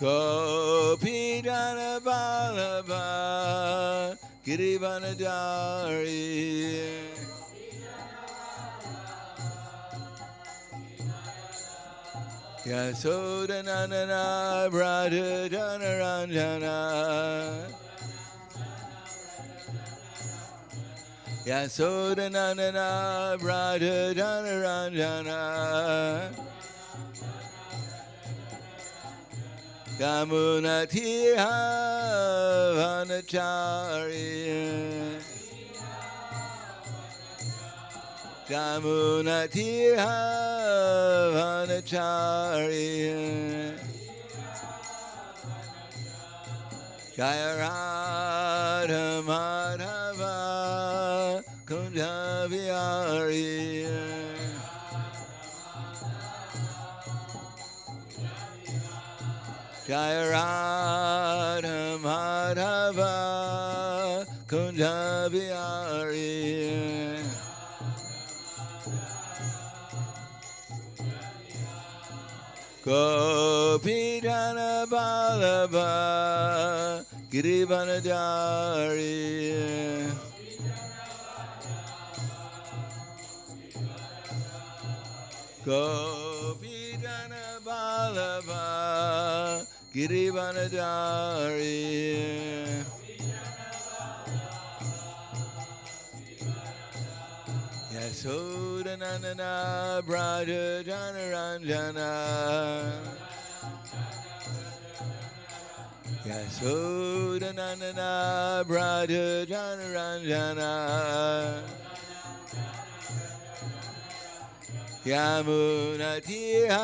Gopi Jana Vallabha Girivanadari Yasodanandana Radha Janaranjana Yasodanandana Radha Janaranjana Gamunatiha Vanacharya Gamunatiha Vanacharya Jaya Radha Madhava Kunja Vihari Jaya Radha Madhava Kunja Vihari Gopi Jana Vallabha Girivanadari Gopi Jana Vallabha Girivanadari Yasodanandana Braja Janaranjana Yasodanandana Braja Janaranjana Yamunatiha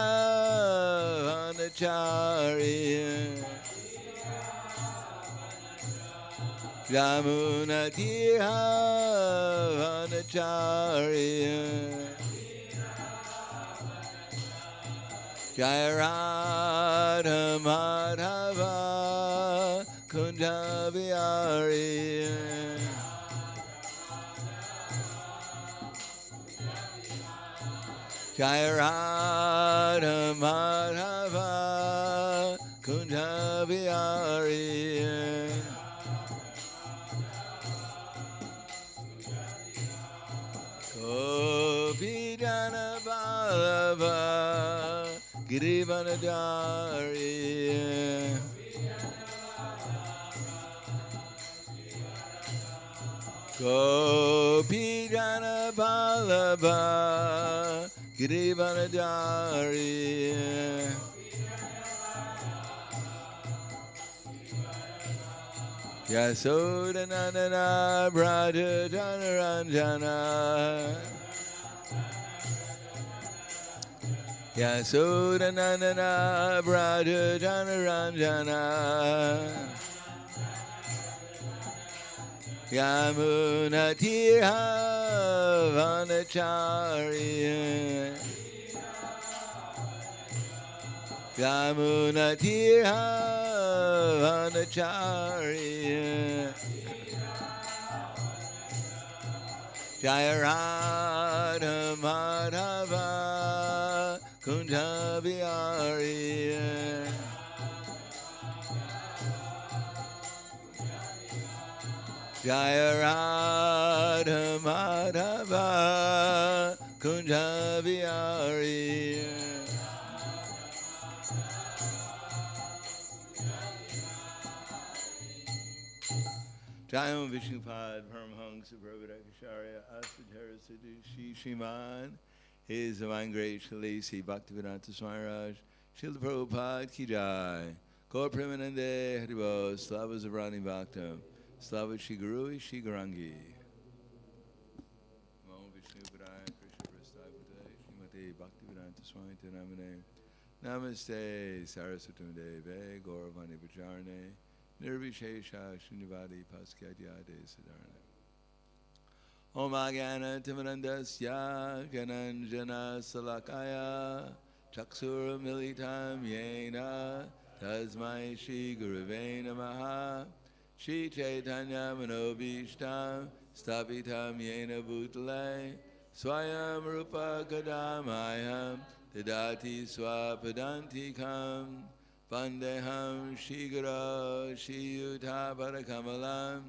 Vanacharya Yamunatiha Vanacharya Jaya Radha Madhava Kunja Vihari Jaya Radha Madhava Kunja Vihari Gopi Jana Vallabha Girivanadari Gopi Jana Vallabha Girivanadari Yasodanandana Braja Janaranjana Yasodanandana Braja Janaranjana Yamunatiha Vanacharya Yamunatiha Vanacharya Jaya Radha Madhava Kunja Vihari Jaya Radha Madhava Kunja Vihari Jayam Vishnupad Paramhansa Prabhudakacharya Asadhara Siddhi Shriman His Divine Grace Shalisi Bhaktivedanta Swami Raj Srila Prabhupada Ki Jai Gaur Premanande Haribo Slava Zabrani Bhaktam Slava Shri Guru Shri Garangi Namo Vishnupadaya Krishna Prasthapate Srimate Bhaktivedanta Swami Namane Namaste Saraswati Deve Gauravani Vacharane Nirvishesha Shunyavadi Paskadyade Siddharana Om Agana Timanandasya Gananjana Salakaya Chaksura Militam Yena Tasmai Shri Gurave Namaha Shri Chaitanya Manobishtam Stapitam Yena Bhutale Swayam Rupa Kadamayam Tadati Swapadantikam Vandeham Shiguro Shiyuta Parakamalam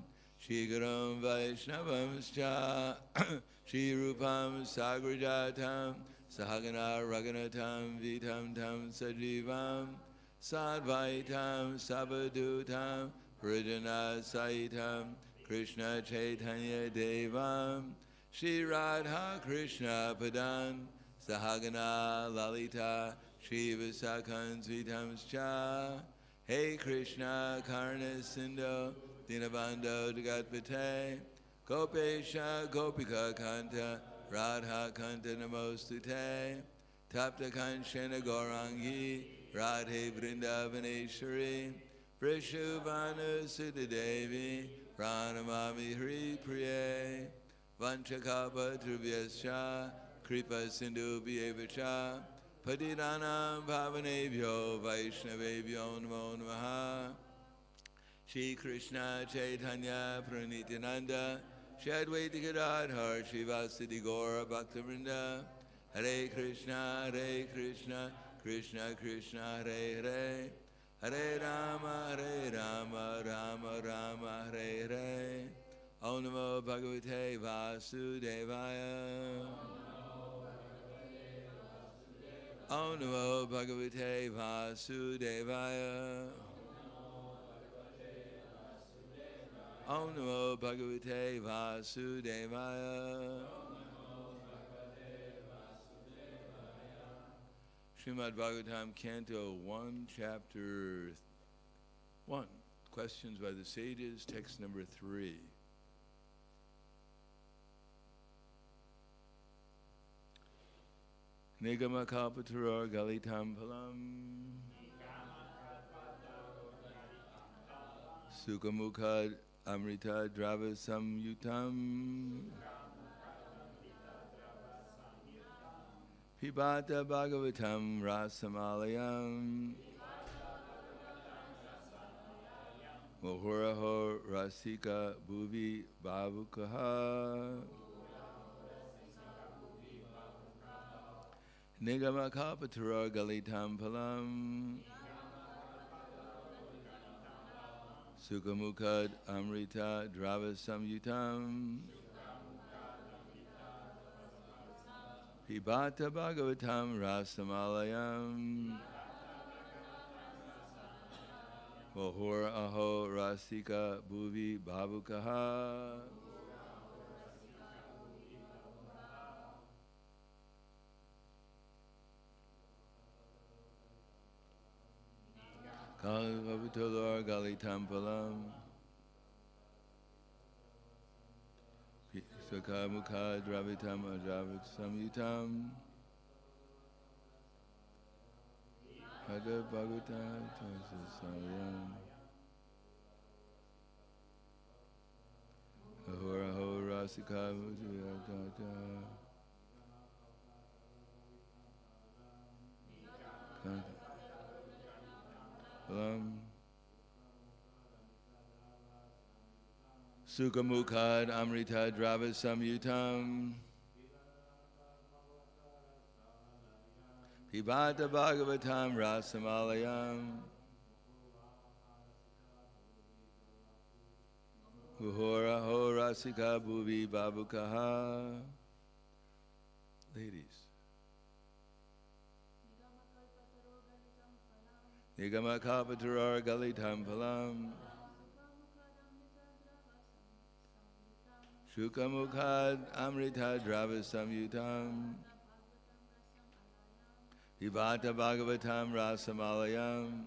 Shigurum Vaishnavamscha Shirupam Sagrajatam Sahagana Raganatam Vitam Tam Sajivam Sadvaitam Sabadutam Prijana Saitam Krishna Chaitanya Devam Shri Radha Krishna Padan Sahagana Lalita Shri Visakan Svitamscha Hey Krishna Karna Sindho Dinabando Jagatpate Gopesha Gopika Kanta Radha Kanta Namostute Tapta Kanshana Gaurangi Radhe Vrindavaneshwari Prishubhanu Sudhadevi Pranamami Hri Priye Vanchakapa Trubhyascha Kripa Sindhu Bhyevacha Patidanam Bhavanebhyo Vaishnavebhyo Namo Namaha Shri Krishna Chaitanya Pranityananda Shri Advaita Gadadhar Shri Vasudhi Gaura Bhaktivinoda Hare Krishna Krishna Krishna Hare Hare Hare Rama Rama Rama Hare Hare Om Namo Bhagavate Vasudevaya Om Namo Bhagavate Vasudevaya Om Namo Bhagavate Vasudevaya Srimad Bhagavatam, Canto 1, Chapter 1. Questions by the sages, text number 3. Nigama Kalpataror Galitam Palam Sukhamukad Amrita Drava Samyutam Pibata Bhagavatam Rasamalayam Mohuraho Rasika Bhuvi Bhavukaha Nigama Kalpataror Galitam Palam Sukhamukad Amrita Drava Samyutam Pibata Bhagavatam Rasamalayam Mohura Aho Rasika Bhuvi Bhavukaha Kalpavitolor Galitam Palam Sukhamukha Dravitam Adravit Samyutam Hada Bhagavatam Samayam Ahura Ho Rasika Sukhamukad Amrita Drava Samyutam Pibata Bhagavatam Rasamalayam Uhora Ho Rasika Bhuvi Bhavukaha. Ladies. Nigama Kalpataror Galitam Palam Sukhamukad Amrita Drava Samyutam Pibata Bhagavatam Rasamalayam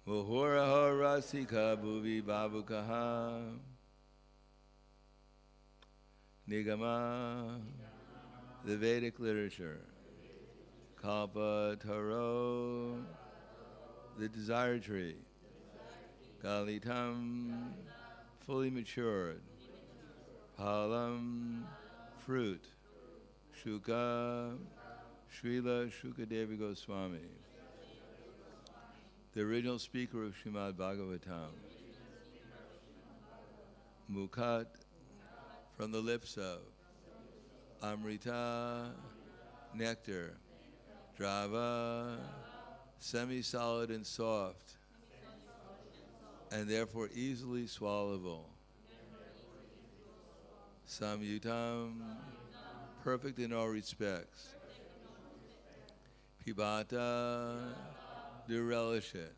Muhuraho Rasika Bhuvi Bhavukaha. Nigama, the Vedic literature. Kalpa Taro, the desire tree. Galitam, fully matured. Palam, fruit. Shuka, Srila Shukadevi Goswami, the original speaker of Srimad Bhagavatam. Mukhat, from the lips of. Amrita, nectar. Drava, semi-solid and soft, and therefore easily swallowable. Samyutam, perfect in all respects. Pibata, do relish it.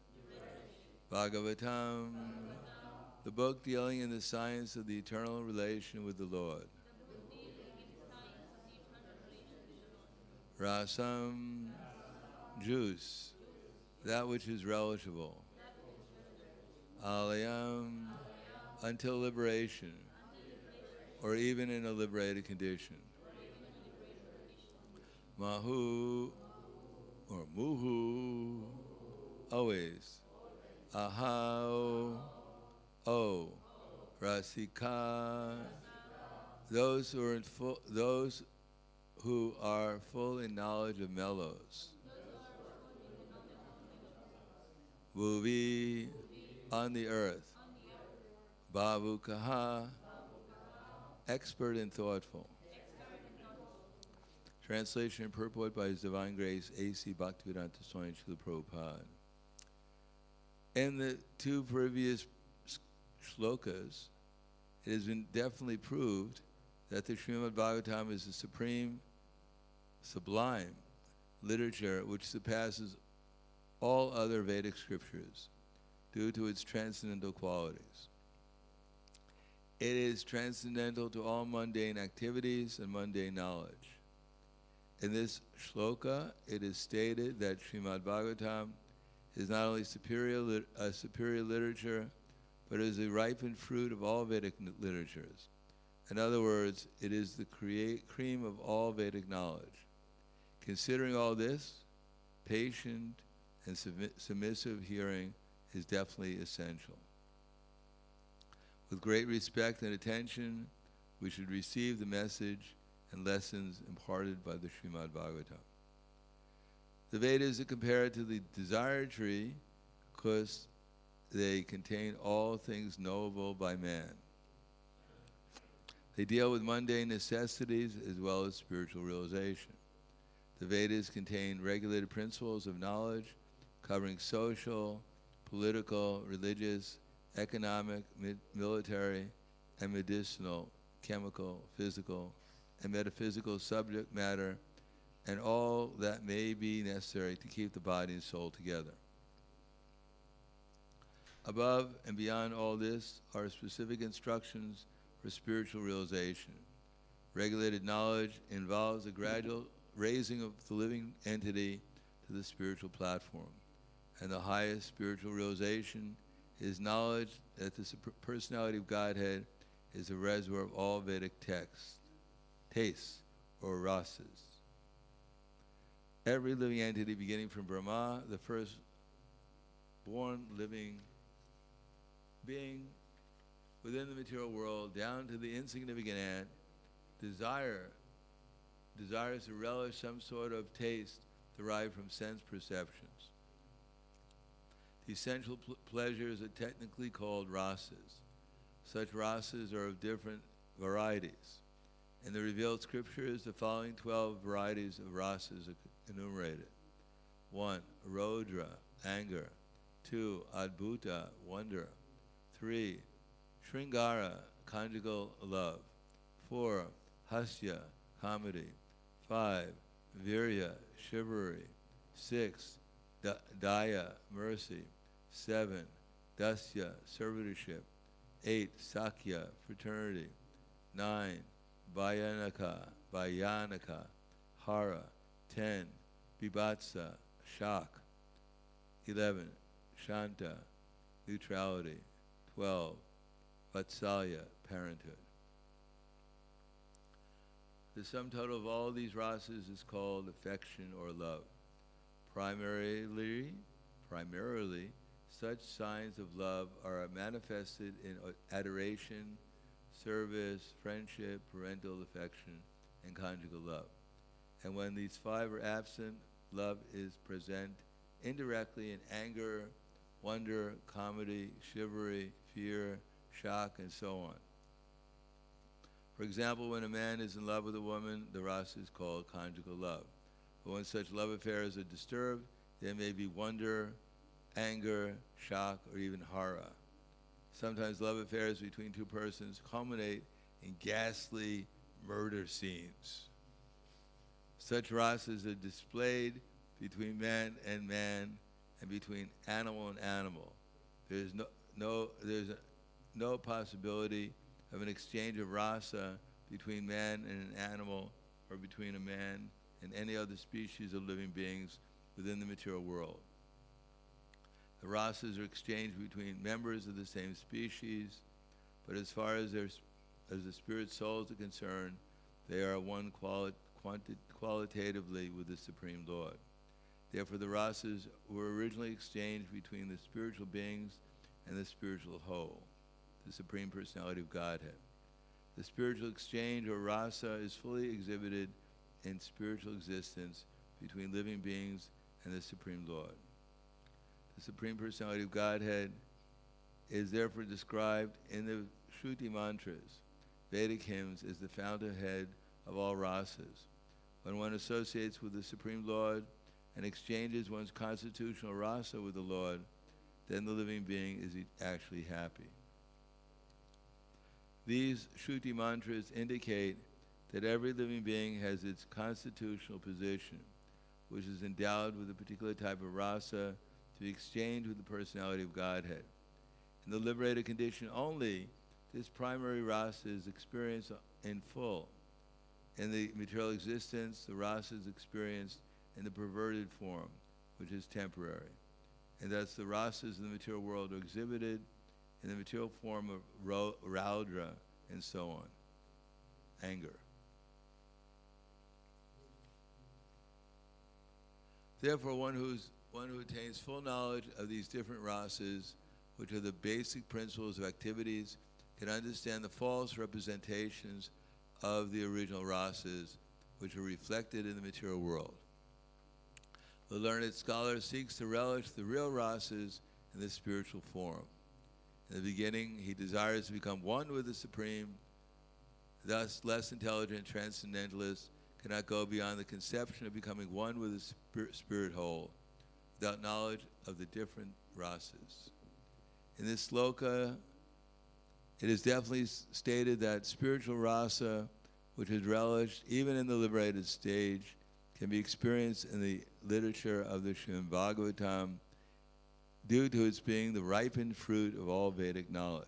Bhagavatam, the book dealing in the science of the eternal relation with the Lord. Rasam, juice, that which is relishable. Alayam, until liberation, or even in a liberated condition. Mahu, or muhu, always. Ahau, oh, rasika, those who are full in knowledge of mellows. Bhuvi, on the earth. Bhavukaha, expert and thoughtful. Translation and purport by His Divine Grace, A.C. Bhaktivedanta Swami Srila Prabhupada. In the two previous shlokas, it has been definitely proved that the Srimad Bhagavatam is the supreme, sublime literature which surpasses all other Vedic scriptures due to its transcendental qualities. It is transcendental to all mundane activities and mundane knowledge. In this shloka, it is stated that Srimad Bhagavatam is not only a superior literature, but is the ripened fruit of all Vedic literatures. In other words, it is the cream of all Vedic knowledge. Considering all this, patient and submissive hearing is definitely essential. With great respect and attention, we should receive the message and lessons imparted by the Srimad Bhagavatam. The Vedas are compared to the desire tree because they contain all things knowable by man. They deal with mundane necessities as well as spiritual realization. The Vedas contain regulated principles of knowledge covering social, political, religious, economic, military, and medicinal, chemical, physical, and metaphysical subject matter, and all that may be necessary to keep the body and soul together. Above and beyond all this are specific instructions for spiritual realization. Regulated knowledge involves a gradual raising of the living entity to the spiritual platform. And the highest spiritual realization is knowledge that the personality of Godhead is the reservoir of all Vedic tastes, or rases. Every living entity, beginning from Brahma, the first born living being within the material world, down to the insignificant ant, desires to relish some sort of taste derived from sense perceptions. The essential pleasures are technically called rases. Such rases are of different varieties. In the revealed scriptures, the following 12 varieties of rases are enumerated. 1. Rodra, anger. 2. Adbhuta, wonder. 3. Shringara, conjugal love. 4. Hasya, comedy. 5. Virya, chivalry. 6. Daya, mercy. 7. Dasya, servitorship. 8. Sakya, fraternity. 9. Bhayanaka, Hara. 10. Bibhatsa, shock. 11. Shanta, neutrality. 12. Vatsalya, parenthood. The sum total of all these rases is called affection or love. Primarily, such signs of love are manifested in adoration, service, friendship, parental affection, and conjugal love. And when these 5 are absent, love is present indirectly in anger, wonder, comedy, chivalry, fear, shock, and so on. For example, when a man is in love with a woman, the rasa is called conjugal love. But when such love affairs are disturbed, there may be wonder, anger, shock, or even horror. Sometimes love affairs between two persons culminate in ghastly murder scenes. Such rasas are displayed between man and between animal and animal. There's no possibility of an exchange of rasa between man and an animal, or between a man and any other species of living beings within the material world. The rasas are exchanged between members of the same species, but as far as the spirit souls are concerned, they are one qualitatively with the Supreme Lord. Therefore, the rasas were originally exchanged between the spiritual beings and the spiritual whole, the Supreme Personality of Godhead. The spiritual exchange, or rasa, is fully exhibited in spiritual existence between living beings and the Supreme Lord. The Supreme Personality of Godhead is therefore described in the Shruti mantras, Vedic hymns, as the fountainhead of all rasas. When one associates with the Supreme Lord and exchanges one's constitutional rasa with the Lord, then the living being is actually happy. These Shruti mantras indicate that every living being has its constitutional position, which is endowed with a particular type of rasa to be exchanged with the personality of Godhead. In the liberated condition only, this primary rasa is experienced in full. In the material existence, the rasa is experienced in the perverted form, which is temporary. And thus the rasas in the material world are exhibited in the material form of raudra and so on, anger. Therefore, one who attains full knowledge of these different rasas, which are the basic principles of activities, can understand the false representations of the original rasas, which are reflected in the material world. The learned scholar seeks to relish the real rasas in the spiritual form. In the beginning, he desires to become one with the Supreme. Thus, less intelligent transcendentalists cannot go beyond the conception of becoming one with the spirit whole, without knowledge of the different rasas. In this sloka, it is definitely stated that spiritual rasa, which is relished even in the liberated stage, can be experienced in the literature of the Srimad Bhagavatam due to its being the ripened fruit of all Vedic knowledge.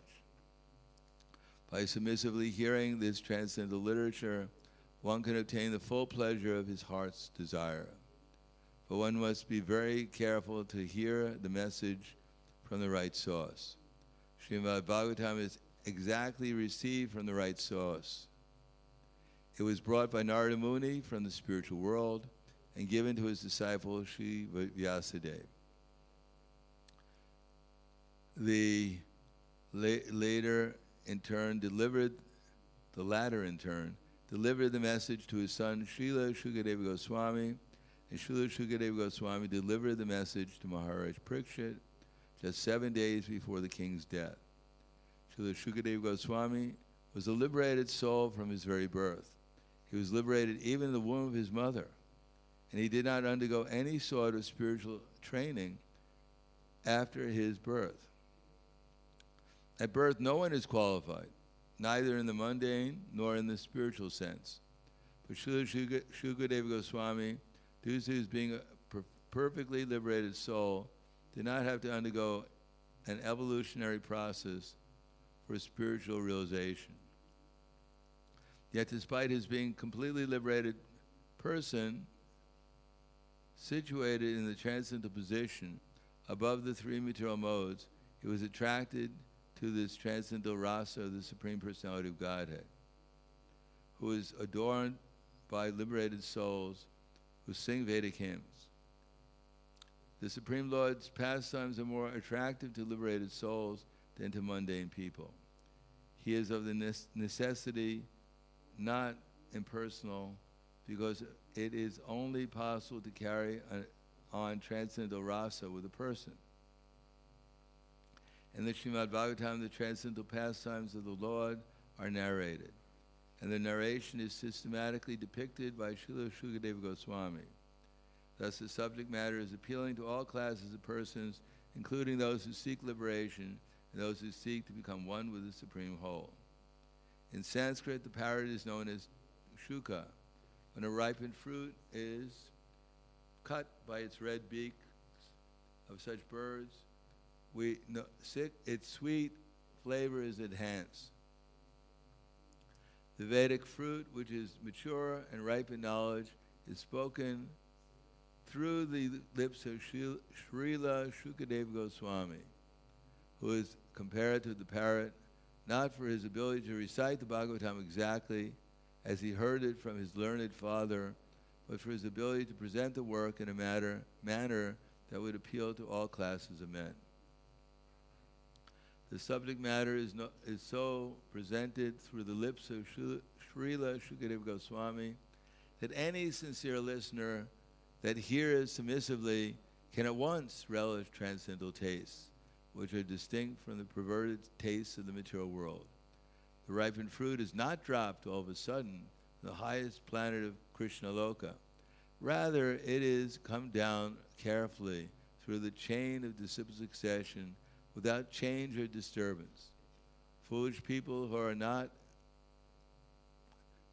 By submissively hearing this transcendental literature, one can obtain the full pleasure of his heart's desire. But one must be very careful to hear the message from the right source. Srimad Bhagavatam is exactly received from the right source. It was brought by Narada Muni from the spiritual world and given to his disciple Sri Vyasadeva. The latter in turn delivered the message to his son Srila Shukadeva Goswami, and Srila Shukadeva Goswami delivered the message to Maharaj Parikshit just 7 days before the king's death. Srila Shukadeva Goswami was a liberated soul from his very birth. He was liberated even in the womb of his mother, and he did not undergo any sort of spiritual training after his birth. At birth, no one is qualified, neither in the mundane nor in the spiritual sense. But Srila Shukadeva Goswami, due to his being a perfectly liberated soul, did not have to undergo an evolutionary process for spiritual realization. Yet despite his being completely liberated person, situated in the transcendental position above the three material modes, he was attracted to this transcendental rasa of the Supreme Personality of Godhead, who is adorned by liberated souls who sing Vedic hymns. The Supreme Lord's pastimes are more attractive to liberated souls than to mundane people. He is of the necessity not impersonal, because it is only possible to carry on transcendental rasa with a person. In the Srimad Bhagavatam, the transcendental pastimes of the Lord are narrated, and the narration is systematically depicted by Srila Shukadeva Goswami. Thus the subject matter is appealing to all classes of persons, including those who seek liberation and those who seek to become one with the Supreme Whole. In Sanskrit, the parrot is known as shuka. When a ripened fruit is cut by its red beaks of such birds, its sweet flavor is enhanced. The Vedic fruit, which is mature and ripened knowledge, is spoken through the lips of Srila Shukadeva Goswami, who is compared to the parrot not for his ability to recite the Bhagavatam exactly as he heard it from his learned father, but for his ability to present the work in a manner that would appeal to all classes of men. The subject matter is so presented through the lips of Srila Shukadeva Goswami that any sincere listener that hears submissively can at once relish transcendental tastes, which are distinct from the perverted tastes of the material world. The ripened fruit is not dropped all of a sudden from the highest planet of Krishna Loka. Rather, it is come down carefully through the chain of disciple succession without change or disturbance. Foolish people who are not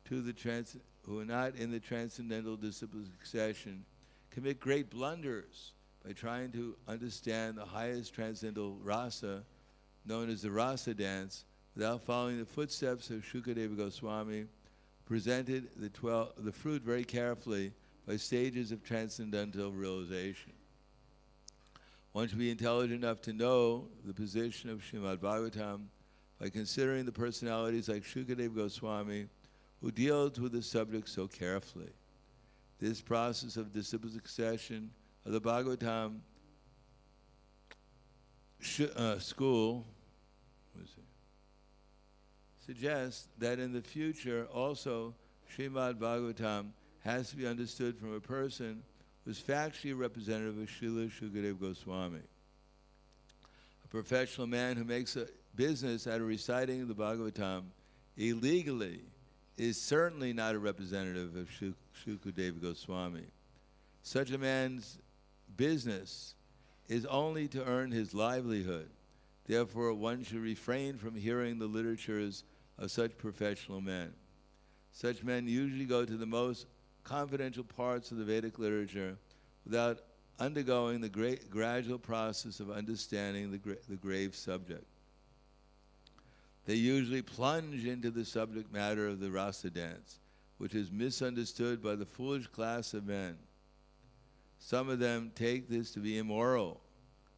in the transcendental disciple succession commit great blunders by trying to understand the highest transcendental rasa, known as the rasa dance, without following the footsteps of Shukadeva Goswami, presented the fruit very carefully by stages of transcendental realization. One should be intelligent enough to know the position of Srimad Bhagavatam by considering the personalities like Shukadeva Goswami, who deals with the subject so carefully. This process of disciple succession of the Bhagavatam school suggests that in the future also Srimad Bhagavatam has to be understood from a person who is factually representative of Srila Shukadeva Goswami. A professional man who makes a business out of reciting the Bhagavatam illegally is certainly not a representative of Shukadeva Goswami. Such a man's business is only to earn his livelihood. Therefore, one should refrain from hearing the literatures of such professional men. Such men usually go to the most confidential parts of the Vedic literature without undergoing the gradual process of understanding the grave subject. They usually plunge into the subject matter of the rasa dance, which is misunderstood by the foolish class of men. Some of them take this to be immoral.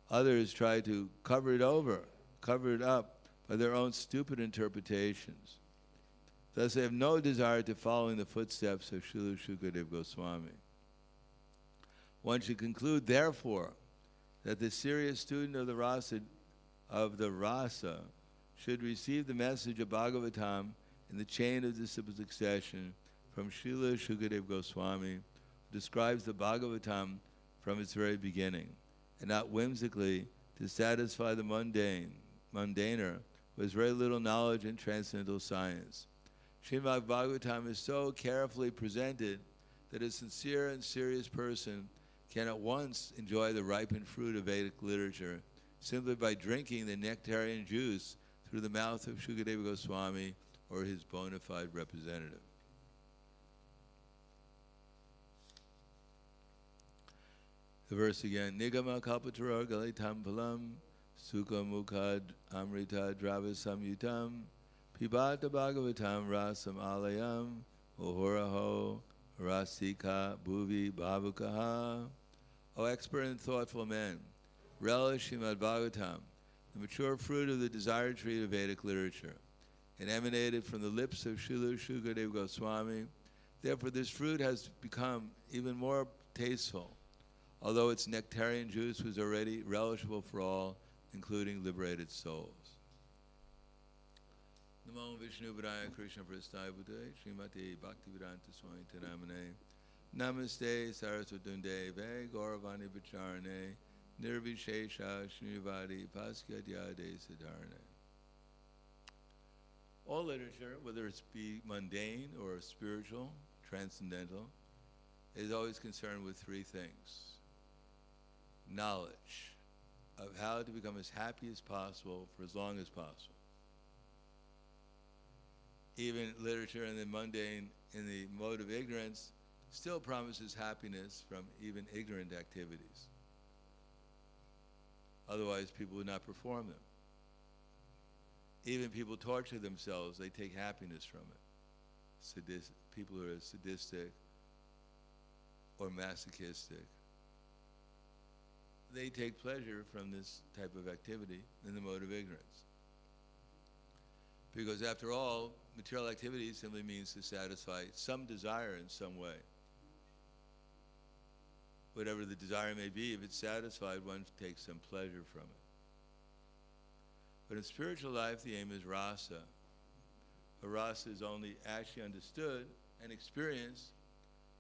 Others try to cover it up by their own stupid interpretations. Thus, they have no desire to follow in the footsteps of Srila Shukadeva Goswami. One should conclude, therefore, that the serious student of the rasa should receive the message of Bhagavatam in the chain of disciple succession from Srila Shukadeva Goswami, who describes the Bhagavatam from its very beginning, and not whimsically to satisfy the mundaner who has very little knowledge in transcendental science. Srimad Bhagavatam is so carefully presented that a sincere and serious person can at once enjoy the ripened fruit of Vedic literature simply by drinking the nectarian juice through the mouth of Shukadeva Goswami or his bona fide representative. The verse again, Nigama kalpatara galitam palam sukha mukhad amrita drava samyutam pibata bhagavatam rasam alayam ohoraho rasika bhuvi bhavukaha. O expert and thoughtful men, relish Srimad Bhagavatam, the mature fruit of the desired tree of Vedic literature, and emanated from the lips of Srila Shukadeva Goswami. Therefore, this fruit has become even more tasteful, although its nectarian juice was already relishable for all, including liberated souls. Namo Vishnu Padaya Krishna Prasthaya Bhutale Srimati Bhaktivedanta Swami Taramane Namaste Saraswati Deve Gauravani Vicharane Nirvishesha Srinivadi Paskadyade Siddharane. All literature, whether it be mundane or spiritual, transcendental, is always concerned with three things. Knowledge of how to become as happy as possible for as long as possible. Even literature in the mundane, in the mode of ignorance, still promises happiness from even ignorant activities. Otherwise, people would not perform them. Even people torture themselves, they take happiness from it. People who are sadistic or masochistic, they take pleasure from this type of activity in the mode of ignorance. Because after all, material activity simply means to satisfy some desire in some way. Whatever the desire may be, if it's satisfied, one takes some pleasure from it. But in spiritual life, the aim is rasa. A rasa is only actually understood and experienced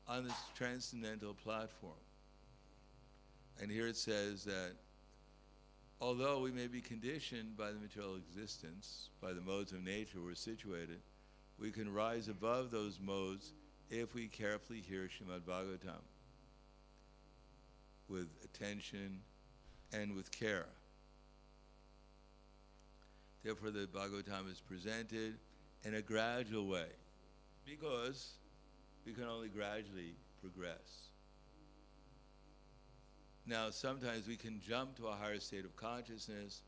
on this transcendental platform. And here it says that although we may be conditioned by the material existence, by the modes of nature we're situated, we can rise above those modes if we carefully hear Srimad Bhagavatam with attention and with care. Therefore, the Bhagavatam is presented in a gradual way, because we can only gradually progress. Now, sometimes we can jump to a higher state of consciousness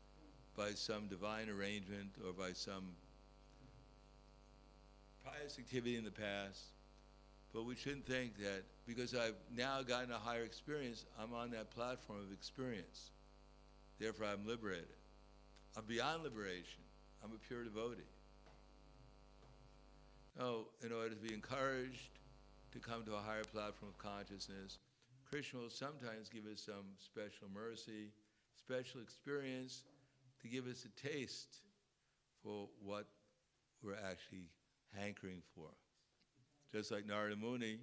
by some divine arrangement or by some pious activity in the past, but we shouldn't think that because I've now gotten a higher experience, I'm on that platform of experience. Therefore, I'm liberated. I'm beyond liberation. I'm a pure devotee. No, in order to be encouraged to come to a higher platform of consciousness, Krishna will sometimes give us some special mercy, special experience to give us a taste for what we're actually hankering for. Just like Narada Muni,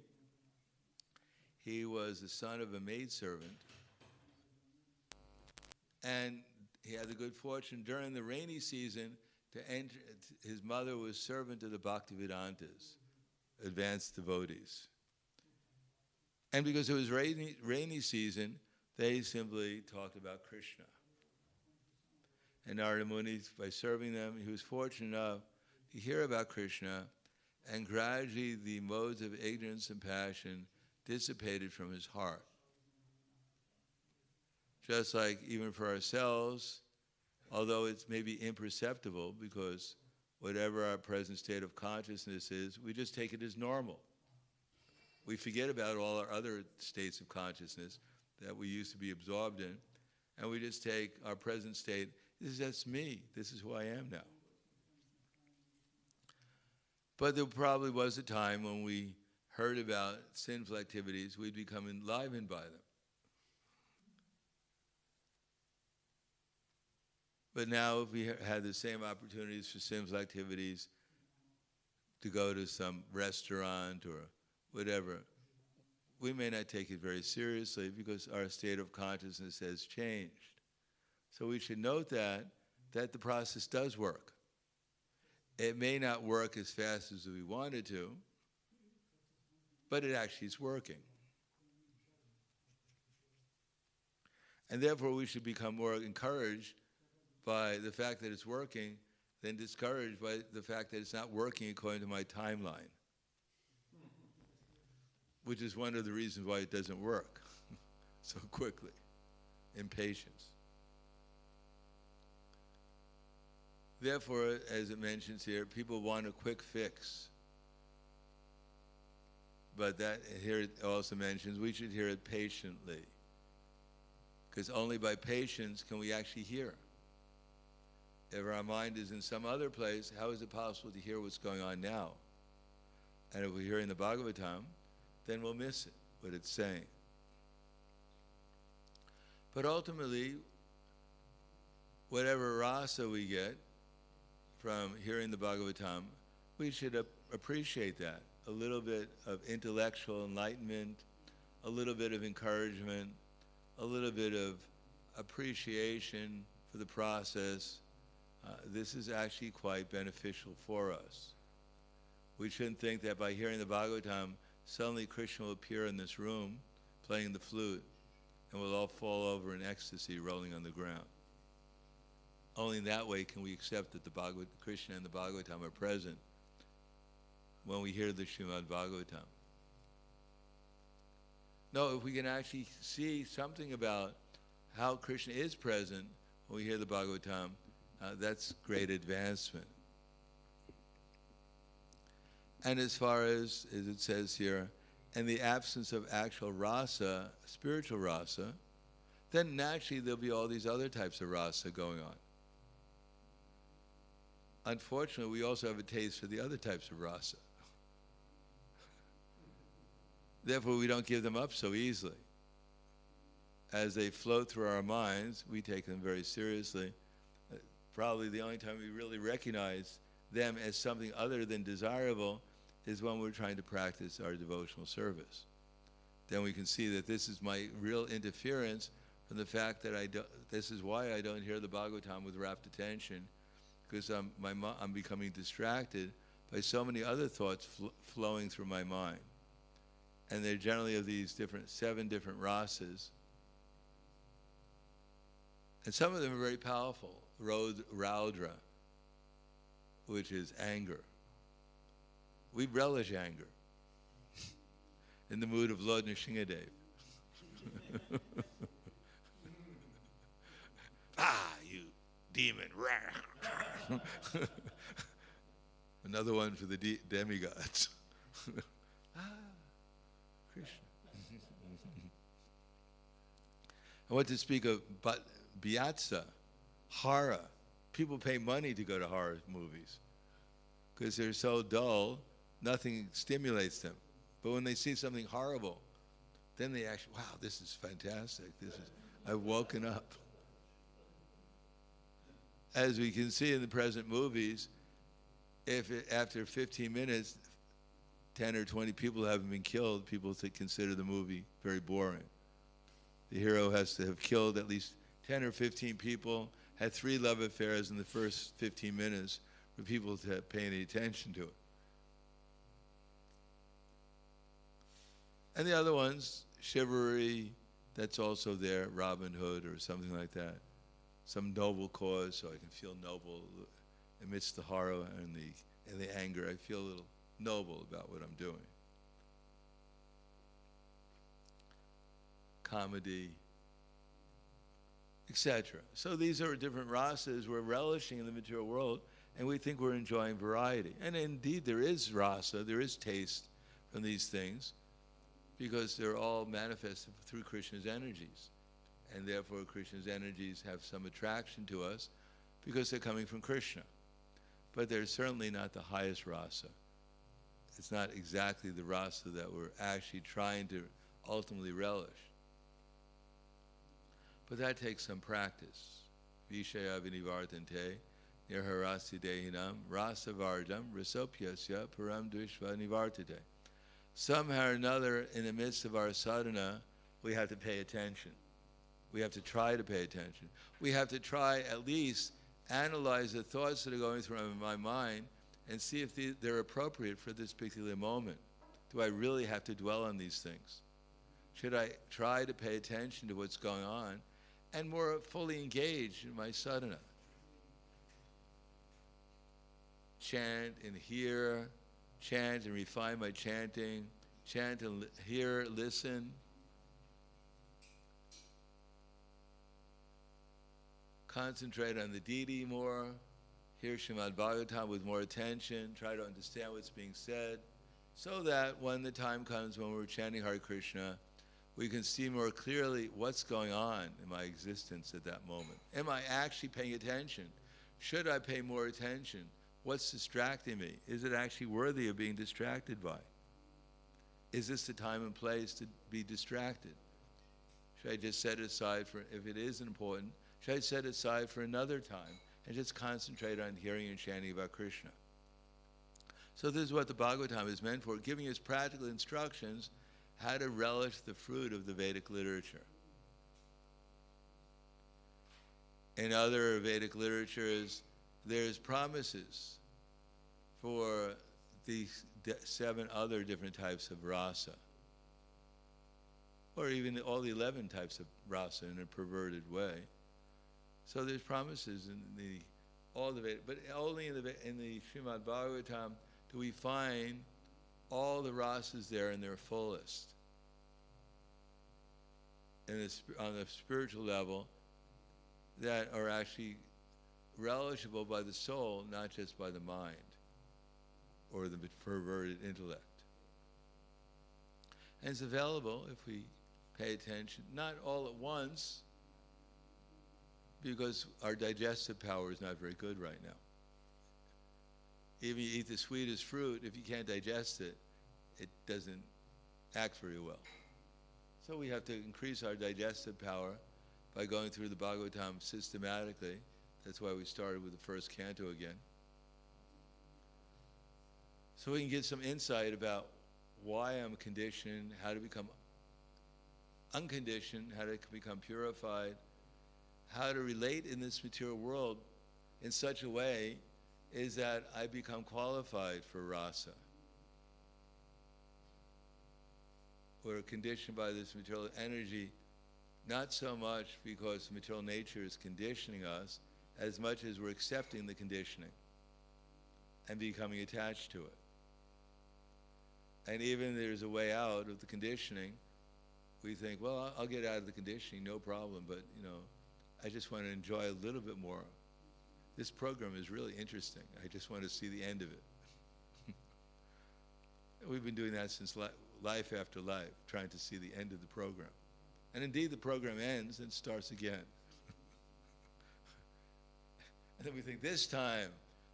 he was the son of a maidservant, and he had the good fortune during the rainy season to enter. His mother was servant of the Bhaktivedantas, advanced devotees. And because it was rainy season, they simply talked about Krishna. And Narada Muni, by serving them, he was fortunate enough to hear about Krishna, and gradually the modes of ignorance and passion dissipated from his heart. Just like even for ourselves, although it's maybe imperceptible, because whatever our present state of consciousness is, we just take it as normal. We forget about all our other states of consciousness that we used to be absorbed in, and we just take our present state, that's me, this is who I am now. But there probably was a time when we heard about sinful activities, we'd become enlivened by them. But now if we had the same opportunities for sinful activities, to go to some restaurant or whatever, we may not take it very seriously because our state of consciousness has changed. So we should note that the process does work. It may not work as fast as we wanted to, but it actually is working. And therefore we should become more encouraged by the fact that it's working than discouraged by the fact that it's not working according to my timeline, which is one of the reasons why it doesn't work so quickly. Impatience. Therefore, as it mentions here, people want a quick fix. But that here it also mentions we should hear it patiently, because only by patience can we actually hear. If our mind is in some other place, how is it possible to hear what's going on now? And if we're hearing the Bhagavatam, then we'll miss it, what it's saying. But ultimately, whatever rasa we get from hearing the Bhagavatam, we should appreciate that. A little bit of intellectual enlightenment, a little bit of encouragement, a little bit of appreciation for the process. This is actually quite beneficial for us. We shouldn't think that by hearing the Bhagavatam suddenly Krishna will appear in this room playing the flute, and we'll all fall over in ecstasy rolling on the ground. Only in that way can we accept that the Krishna and the Bhagavatam are present when we hear the Srimad Bhagavatam. No, if we can actually see something about how Krishna is present when we hear the Bhagavatam, that's great advancement. And as far as it says here, in the absence of actual rasa, spiritual rasa, then naturally there'll be all these other types of rasa going on. Unfortunately, we also have a taste for the other types of rasa. Therefore, we don't give them up so easily. As they float through our minds, we take them very seriously. Probably the only time we really recognize them as something other than desirable is when we're trying to practice our devotional service. Then we can see that this is my real interference from the fact that this is why I don't hear the Bhagavatam with rapt attention, because I'm becoming distracted by so many other thoughts flowing through my mind. And they're generally of these 7 different rasas. And some of them are very powerful. Raudra, which is anger. We relish anger in the mood of Lord Nrsingadev. You demon. Another one for the demigods. Krishna. And what to speak of, but Vyatsa, horror. People pay money to go to horror movies because they're so dull, nothing stimulates them. But when they see something horrible, then they actually, wow, this is fantastic. I've woken up. As we can see in the present movies, after 15 minutes, 10 or 20 people haven't been killed, people consider the movie very boring. The hero has to have killed at least 10 or 15 people, had 3 love affairs in the first 15 minutes for people to pay any attention to it. And the other ones, chivalry, that's also there, Robin Hood or something like that. Some noble cause, so I can feel noble amidst the horror and the anger. I feel a little noble about what I'm doing. Comedy, etc. So these are different rasas we're relishing in the material world, and we think we're enjoying variety. And indeed there is rasa, there is taste from these things, because they're all manifested through Krishna's energies. And therefore Krishna's energies have some attraction to us because they're coming from Krishna. But they're certainly not the highest rasa. It's not exactly the rasa that we're actually trying to ultimately relish. But that takes some practice. Vishaya vinivartante nirharasi dehinam rasa vardam risopyasya param dvishva nivartate. Somehow or another, in the midst of our sadhana, we have to pay attention. We have to try to pay attention. We have to try at least analyze the thoughts that are going through my mind and see if they're appropriate for this particular moment. Do I really have to dwell on these things? Should I try to pay attention to what's going on and more fully engage in my sadhana? Chant and hear, chant and refine my chanting, chant and hear, listen. Concentrate on the deity more, hear Srimad Bhagavatam with more attention, try to understand what's being said, so that when the time comes when we're chanting Hare Krishna, we can see more clearly what's going on in my existence at that moment. Am I actually paying attention? Should I pay more attention? What's distracting me? Is it actually worthy of being distracted by? Is this the time and place to be distracted? Should I just set it aside for, if it is important, should I set it aside for another time and just concentrate on hearing and chanting about Krishna? So this is what the Bhagavatam is meant for, giving us practical instructions how to relish the fruit of the Vedic literature. In other Vedic literatures, there's promises for the 7 other different types of rasa, or even all the 11 types of rasa in a perverted way. So there's promises in all the Vedas, but only in the Srimad Bhagavatam do we find all the rasas there in their fullest. And on the spiritual level, that are actually relishable by the soul, not just by the mind or the perverted intellect. And it's available if we pay attention, not all at once, because our digestive power is not very good right now. Even you eat the sweetest fruit, if you can't digest it, it doesn't act very well. So we have to increase our digestive power by going through the Bhagavatam systematically. That's why we started with the first canto again. So we can get some insight about why I'm conditioned, how to become unconditioned, how to become purified, how to relate in this material world in such a way is that I become qualified for rasa. We're conditioned by this material energy, not so much because material nature is conditioning us, as much as we're accepting the conditioning and becoming attached to it. And even there's a way out of the conditioning, we think, well, I'll get out of the conditioning, no problem, but I just want to enjoy a little bit more. This program is really interesting. I just want to see the end of it. We've been doing that since life after life, trying to see the end of the program. And indeed, the program ends and starts again. And then we think, this time,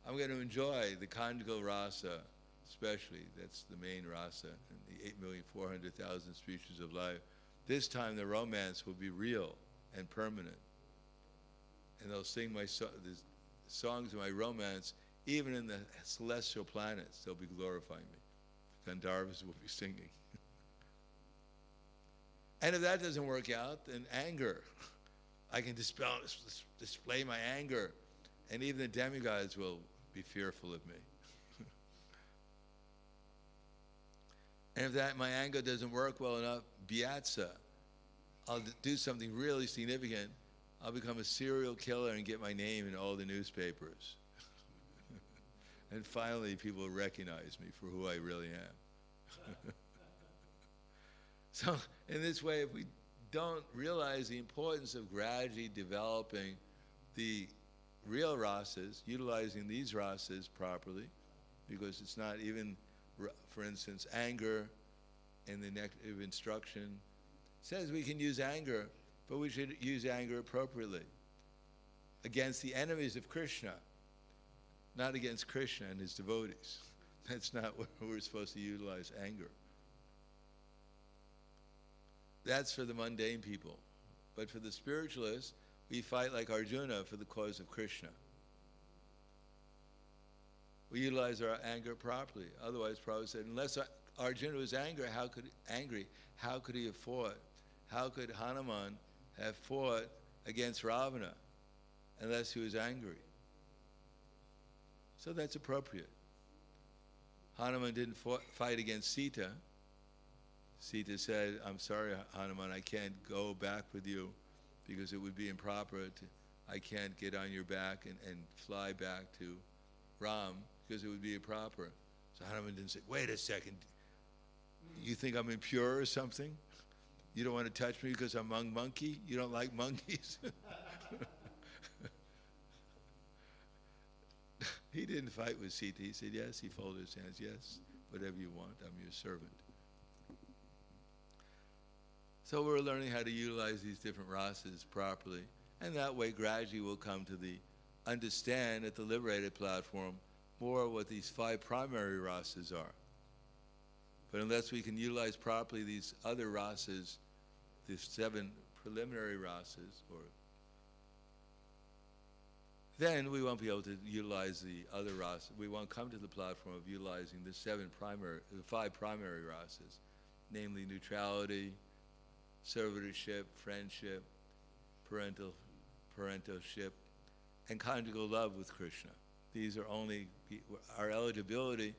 I'm going to enjoy the conjugal rasa, especially. That's the main rasa in the 8,400,000 species of life. This time, the romance will be real and permanent. And they'll sing the songs of my romance, even in the celestial planets, they'll be glorifying me. Gandharvas will be singing. And if that doesn't work out, then anger. I can display my anger, and even the demigods will be fearful of me. And if my anger doesn't work well enough, biatsa, I'll do something really significant. I'll become a serial killer and get my name in all the newspapers. And finally, people will recognize me for who I really am. So, in this way, if we don't realize the importance of gradually developing the real rasas, utilizing these rasas properly, because it's not even, for instance, anger in the negative instruction says we can use anger, but we should use anger appropriately against the enemies of Krishna, not against Krishna and his devotees. That's not where we're supposed to utilize anger. That's for the mundane people. But for the spiritualists, we fight like Arjuna for the cause of Krishna. We utilize our anger properly. Otherwise, Prabhupada said, unless Arjuna was angry, how could he have fought? How could Hanuman have fought against Ravana unless he was angry? So that's appropriate. Hanuman didn't fight against Sita. Sita said, I'm sorry, Hanuman, I can't go back with you because it would be improper. I can't get on your back and fly back to Ram because it would be improper. So Hanuman didn't say, wait a second, you think I'm impure or something? You don't want to touch me because I'm a monkey? You don't like monkeys? He didn't fight with Sita. He said, yes. He folded his hands. Yes, whatever you want. I'm your servant. So we're learning how to utilize these different rasas properly. And that way, gradually, we'll come to understand at the liberated platform more what these 5 primary rasas are. But unless we can utilize properly these other rasas, these 7 preliminary rasas, then we won't be able to utilize the other rasas. We won't come to the platform of utilizing the 5 primary rasas, namely neutrality, servitorship, friendship, parentalship, and conjugal love with Krishna. These are only our eligibility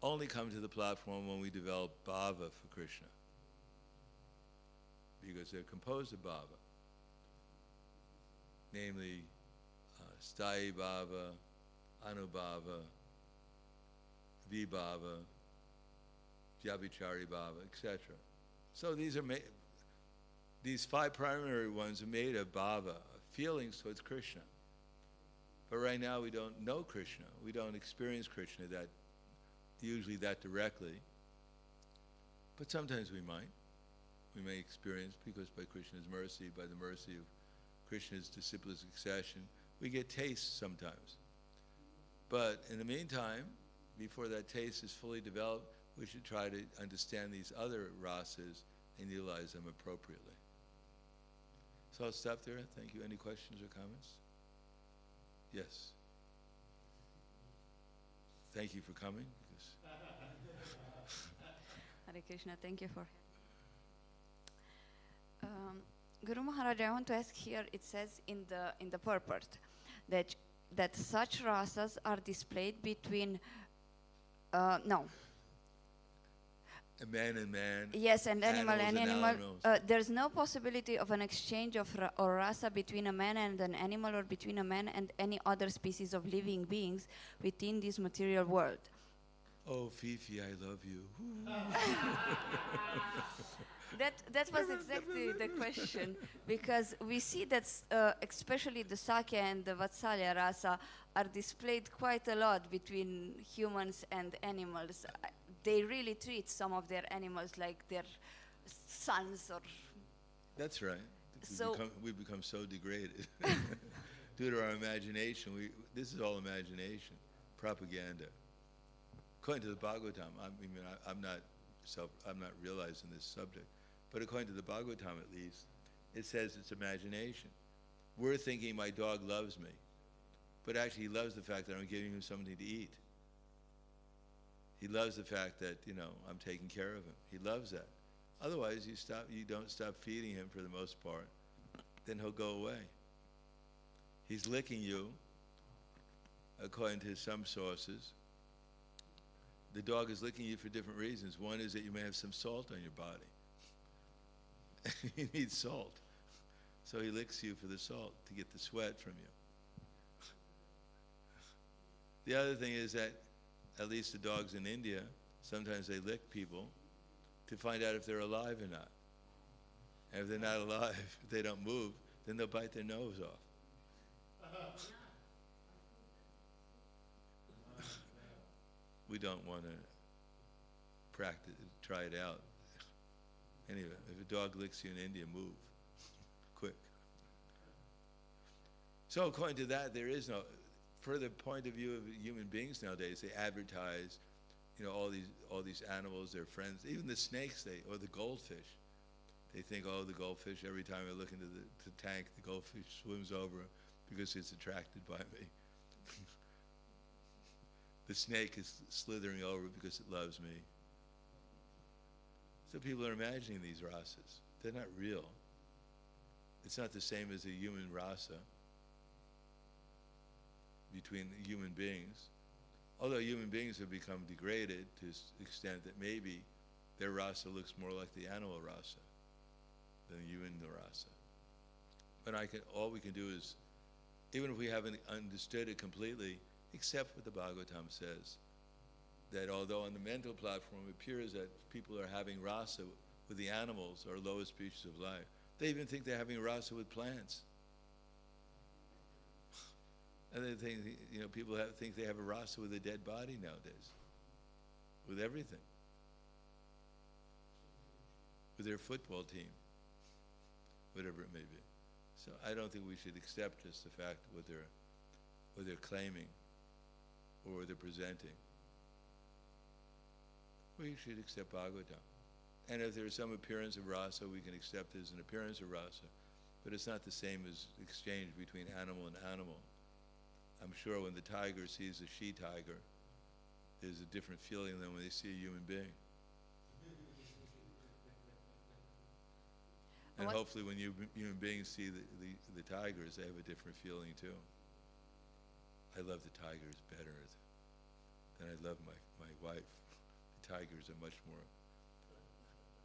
only come to the platform when we develop bhava for Krishna, because they're composed of bhava, namely sthayi bhava, anubhava, vibhava, vyabhichari bhava, etc. So these 5 primary ones are made of bhava, feelings towards Krishna. But right now we don't know Krishna. We don't experience Krishna usually that directly. But sometimes we might. We may experience, because by Krishna's mercy, by the mercy of Krishna's disciplic succession, we get tastes sometimes. But in the meantime, before that taste is fully developed, we should try to understand these other rasas and utilize them appropriately. So I'll stop there. Thank you. Any questions or comments? Yes. Thank you for coming. Hare Krishna, thank you for Guru Maharaj, I want to ask here, it says in the purport that such rasas are displayed between no. A man and man. Yes, and animal and animal. Animals. There's no possibility of an exchange of or rasa between a man and an animal, or between a man and any other species of living beings within this material world. Oh, Fifi, I love you. That was exactly the question, because we see that especially the Sakya and the Vatsalya rasa are displayed quite a lot between humans and animals. They really treat some of their animals like their sons, or... That's right. So we become so degraded due to our imagination. This is all imagination, propaganda. According to the Bhagavatam, I'm not realizing this subject, but according to the Bhagavatam at least, it says it's imagination. We're thinking my dog loves me, but actually he loves the fact that I'm giving him something to eat. He loves the fact that, I'm taking care of him. He loves that. Otherwise, you don't stop feeding him for the most part, then he'll go away. He's licking you, according to some sources. The dog is licking you for different reasons. One is that you may have some salt on your body. He needs salt. So he licks you for the salt, to get the sweat from you. The other thing is that, at least the dogs in India, sometimes they lick people to find out if they're alive or not. And if they're not alive, if they don't move, then they'll bite their nose off. We don't want to try it out. Anyway, if a dog licks you in India, move. Quick. So according to that, there is no further point of view of human beings nowadays. They advertise, all these animals, their friends, even the snakes, or the goldfish. They think, the goldfish, every time I look into the tank, the goldfish swims over because it's attracted by me. The snake is slithering over because it loves me. So people are imagining these rasas. They're not real. It's not the same as a human rasa between human beings. Although human beings have become degraded to the extent that maybe their rasa looks more like the animal rasa than the human rasa. But all we can do is, even if we haven't understood it completely, accept what the Bhagavatam says, that although on the mental platform it appears that people are having rasa with the animals or lowest species of life, they even think they're having rasa with plants. And they think, people think they have a rasa with a dead body nowadays, with everything, with their football team, whatever it may be. So I don't think we should accept just the fact what they're claiming or what they're presenting. We should accept Bhagavatam. And if there's some appearance of rasa, we can accept it as an appearance of rasa. But it's not the same as exchange between animal and animal. I'm sure when the tiger sees a she-tiger, there's a different feeling than when they see a human being. And hopefully when human beings see the tigers, they have a different feeling too. I love the tigers better than I love my wife. tigers are much more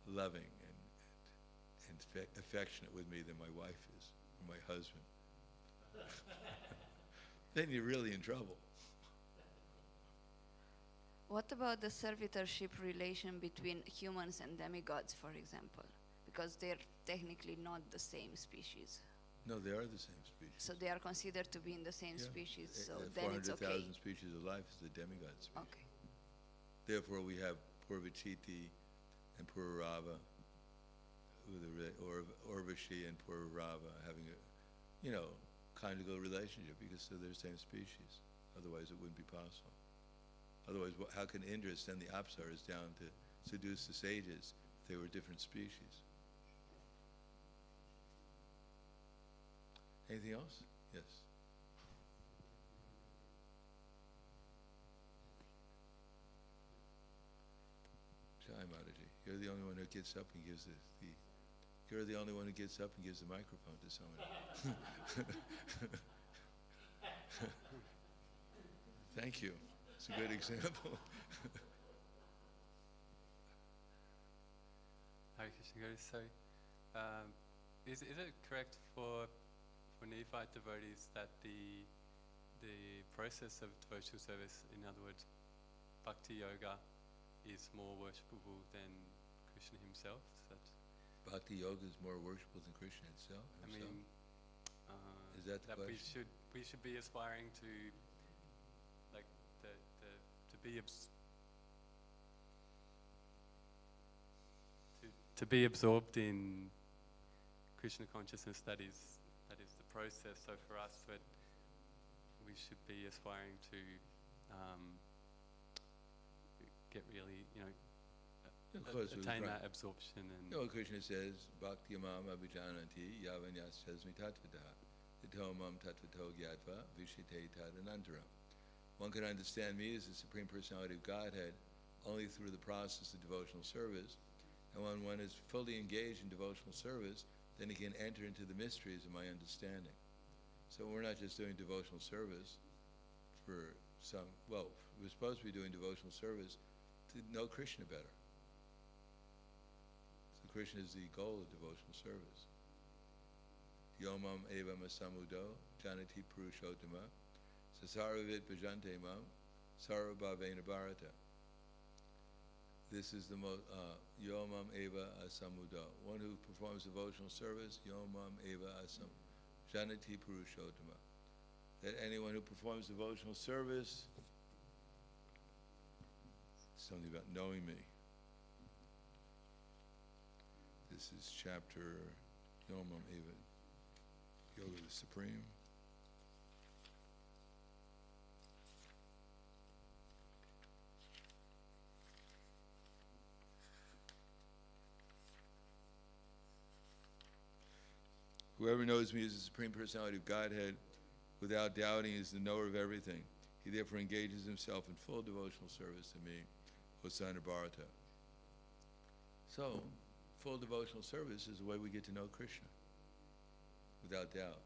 loving and affectionate with me than my wife is, or my husband. Then you're really in trouble. What about the servitorship relation between humans and demigods, for example? Because they're technically not the same species. No, they are the same species. So they are considered to be in the same species, so The then it's okay. 400,000 species of life is the demigod species. Okay. Therefore, we have Purvachiti and Pururava, or Urvashi and Pururava having a, conjugal relationship because they're the same species. Otherwise, it wouldn't be possible. Otherwise, how can Indra send the Apsaras down to seduce the sages if they were different species? Anything else? Yes. Jai Mataji, you're the only one who gets up and gives you're the only one who gets up and gives the microphone to someone. Thank you. It's a good example. Hare Krishna Guru. So, is it correct for neophyte devotees that the process of devotional service, in other words, bhakti yoga, is more worshipable than Krishna himself? Bhakti yoga is more worshipful than Krishna himself. I mean, is that the question? we should be aspiring to, like, to be absorbed in Krishna consciousness. That is the process. So for us, we should be aspiring to get really, attain that absorption. And Krishna says, Bhakti mam abhijananti yavanyas chasmi tatvadaha ito mam tatvato gyatva vishite tadanantaram. One can understand me as the Supreme Personality of Godhead only through the process of devotional service. And when one is fully engaged in devotional service, then he can enter into the mysteries of my understanding. So we're not just doing devotional service for we're supposed to be doing devotional service to know Krishna better. So Krishna is the goal of devotional service. Yomam evam asamudo janati purushottama sasaravit bhajante mam sarvabhavena bharata. This is the most, Yomam Eva Asamuda. One who performs devotional service, Yomam Eva Asam, Janati Purushottama. That anyone who performs devotional service, something about knowing me. This is chapter Yomam Eva, Yoga the Supreme. Whoever knows me as the Supreme Personality of Godhead, without doubting, is the knower of everything. He therefore engages himself in full devotional service to me, Hosanna Bharata. So, full devotional service is the way we get to know Krishna, without doubt.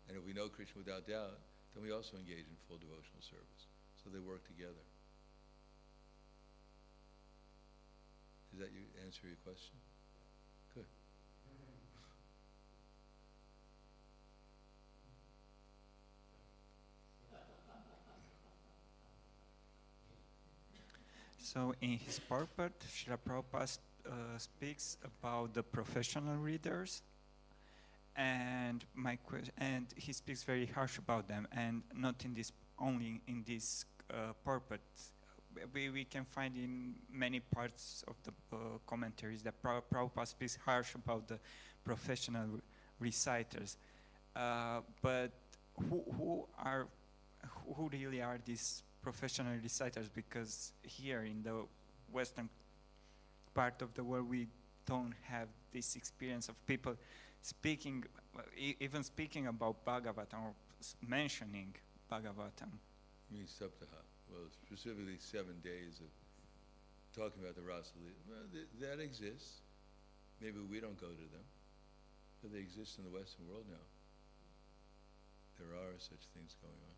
And if we know Krishna without doubt, then we also engage in full devotional service. So they work together. Does that answer your question? Good. So in his purport, Srila Prabhupada speaks about the professional readers, and he speaks very harsh about them, and not in this only in this purport. We can find in many parts of the commentaries that Prabhupada speaks harsh about the professional reciters. But who really are these professional reciters? Because here in the western part of the world we don't have this experience of people speaking, even speaking about Bhagavatam or mentioning Bhagavatam. Means Saptaha. Well, specifically 7 days of talking about the rasa. Well, that exists. Maybe we don't go to them, but they exist in the Western world now. There are such things going on.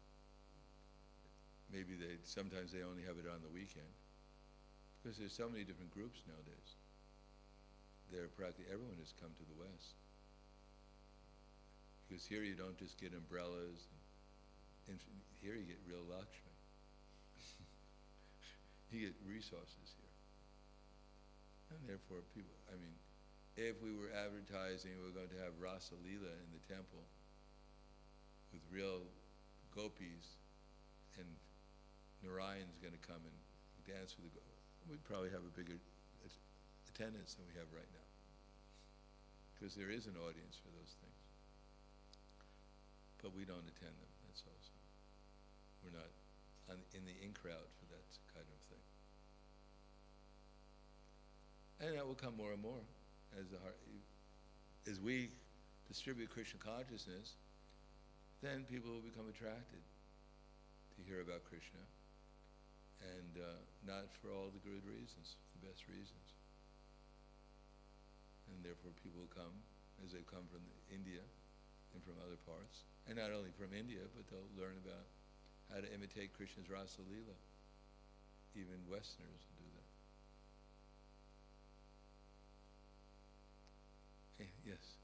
Maybe sometimes they only have it on the weekend, Because there's so many different groups nowadays. Practically everyone has come to the West. Because here you don't just get umbrellas, and here you get real Lakshmi. You get resources here. And therefore people, I mean, if we were advertising we're going to have Rasa Leela in the temple with real gopis and Narayan's going to come and dance with the gopis, we'd probably have a bigger attendance than we have right now. Because there is an audience for those things. But we don't attend them, that's also. We're not in the in crowd for that kind of thing. And that will come more and more as we distribute Krishna consciousness. Then people will become attracted to hear about Krishna, and not for all the good reasons, the best reasons. And therefore people will come, as they come from India and from other parts, and not only from India, but they'll learn about how to imitate Krishna's Rasa Leela. Even Westerners do that. Yes.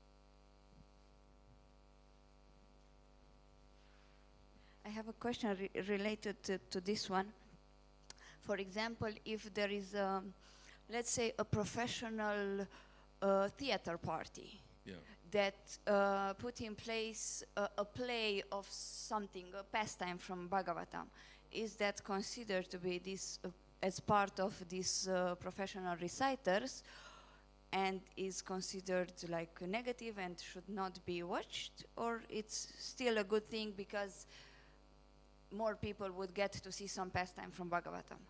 I have a question related to this one. For example, if there is, let's say, a professional theater party, Yeah. that put in place a play of something, a pastime from Bhagavatam, is that considered to be this as part of these professional reciters, and is considered like negative and should not be watched, or it's still a good thing because more people would get to see some pastime from Bhagavatam?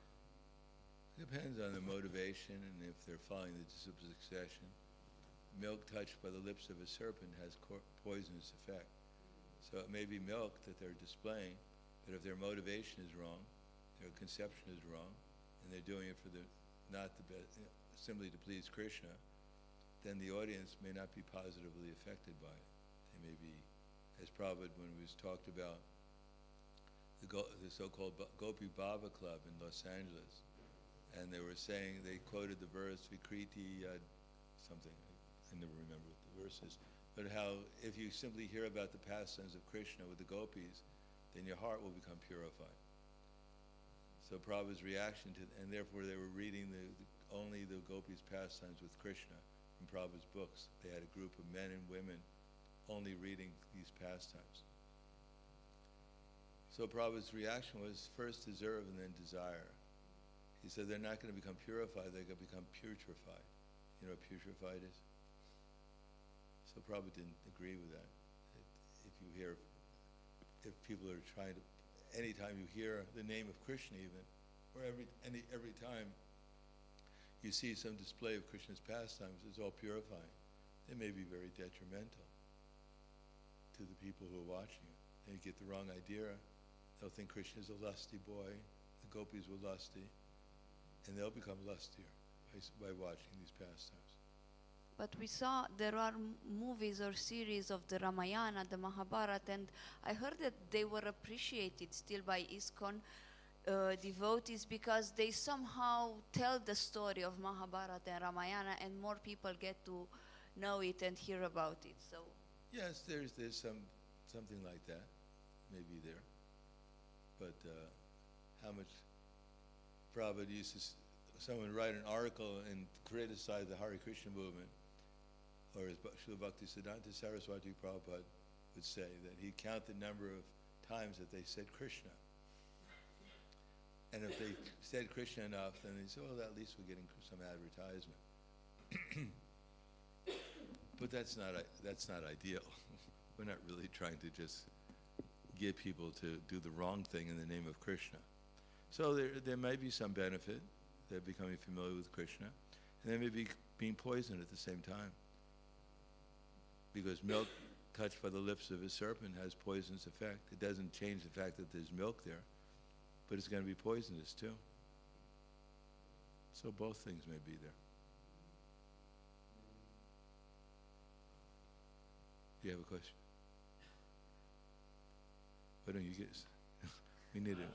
Depends on the motivation and if they're following the disciplic succession. Milk touched by the lips of a serpent has poisonous effect. So it may be milk that they're displaying, but if their motivation is wrong, their conception is wrong, and they're doing it for not the best, simply to please Krishna, then the audience may not be positively affected by it. They may be, as Prabhupada, when it was talked about the so-called Gopi Baba Club in Los Angeles, and they were saying, they quoted the verse, Vikriti something, I never remember what the verse is, but how if you simply hear about the pastimes of Krishna with the gopis, then your heart will become purified. So Prabhupada's reaction to, and therefore they were reading only the gopis' pastimes with Krishna from Prabhupada's books. They had a group of men and women only reading these pastimes. So Prabhupada's reaction was first deserve and then desire. He said they're not going to become purified, they're going to become putrefied. You know what putrefied is? So Prabhupada didn't agree with that. If people are trying to, anytime you hear the name of Krishna even, or every time you see some display of Krishna's pastimes, it's all purifying. It may be very detrimental to the people who are watching it. They get the wrong idea. They'll think Krishna's a lusty boy, the gopis were lusty, and they'll become lustier by watching these pastimes. But we saw there are movies or series of the Ramayana, the Mahabharata, and I heard that they were appreciated still by ISKCON devotees because they somehow tell the story of Mahabharata and Ramayana, and more people get to know it and hear about it. So yes, there's something like that, maybe there. But how much Prabhupada used to, someone write an article and criticize the Hare Krišna movement, or as Srila Bhaktisiddhanta Saraswati Prabhupada would say, that he'd count the number of times that they said Krishna. And if they said Krishna enough, then they said, well, at least we're getting some advertisement. But that's not ideal. We're not really trying to just get people to do the wrong thing in the name of Krishna. So there may be some benefit. They're becoming familiar with Krishna, and they may be being poisoned at the same time. Because milk touched by the lips of a serpent has poisonous effect. It doesn't change the fact that there's milk there, but it's going to be poisonous too. So both things may be there. Do you have a question? Why don't you get? We need it.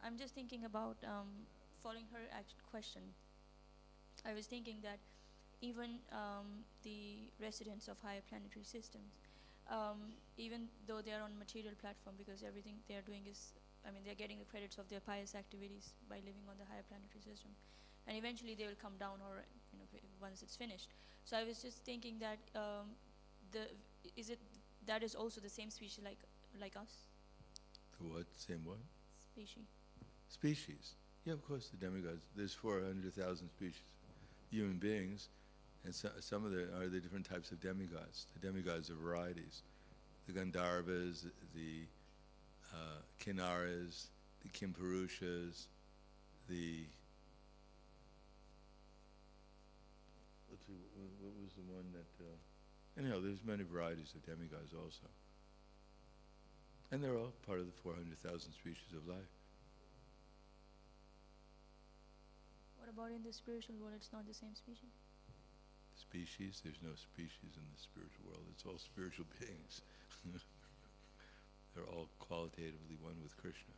I'm just thinking about following her question. I was thinking that even the residents of higher planetary systems, even though they are on material platform, because everything they are doing is, I mean, they're getting the credits of their pious activities by living on the higher planetary system, and eventually they will come down, or once it's finished. So I was just thinking that that is also the same species like us? The what? Same what? Species. Species. Yeah, of course, the demigods. There's 400,000 species of human beings, and some of them are the different types of demigods. The demigods are varieties. The Gandharvas, the Kinnaras, the Kimpurushas, the... Let's see, what was the one that... anyhow, there's many varieties of demigods also. And they're all part of the 400,000 species of life. What about in the spiritual world? It's not the same species? Species? There's no species in the spiritual world. It's all spiritual beings. They're all qualitatively one with Krishna.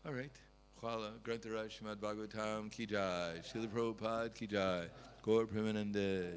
All right. Khala Grantaraj Srimad Bhagavatam Ki Jai. Srila Prabhupada Ki Jai. Gaur Premanande.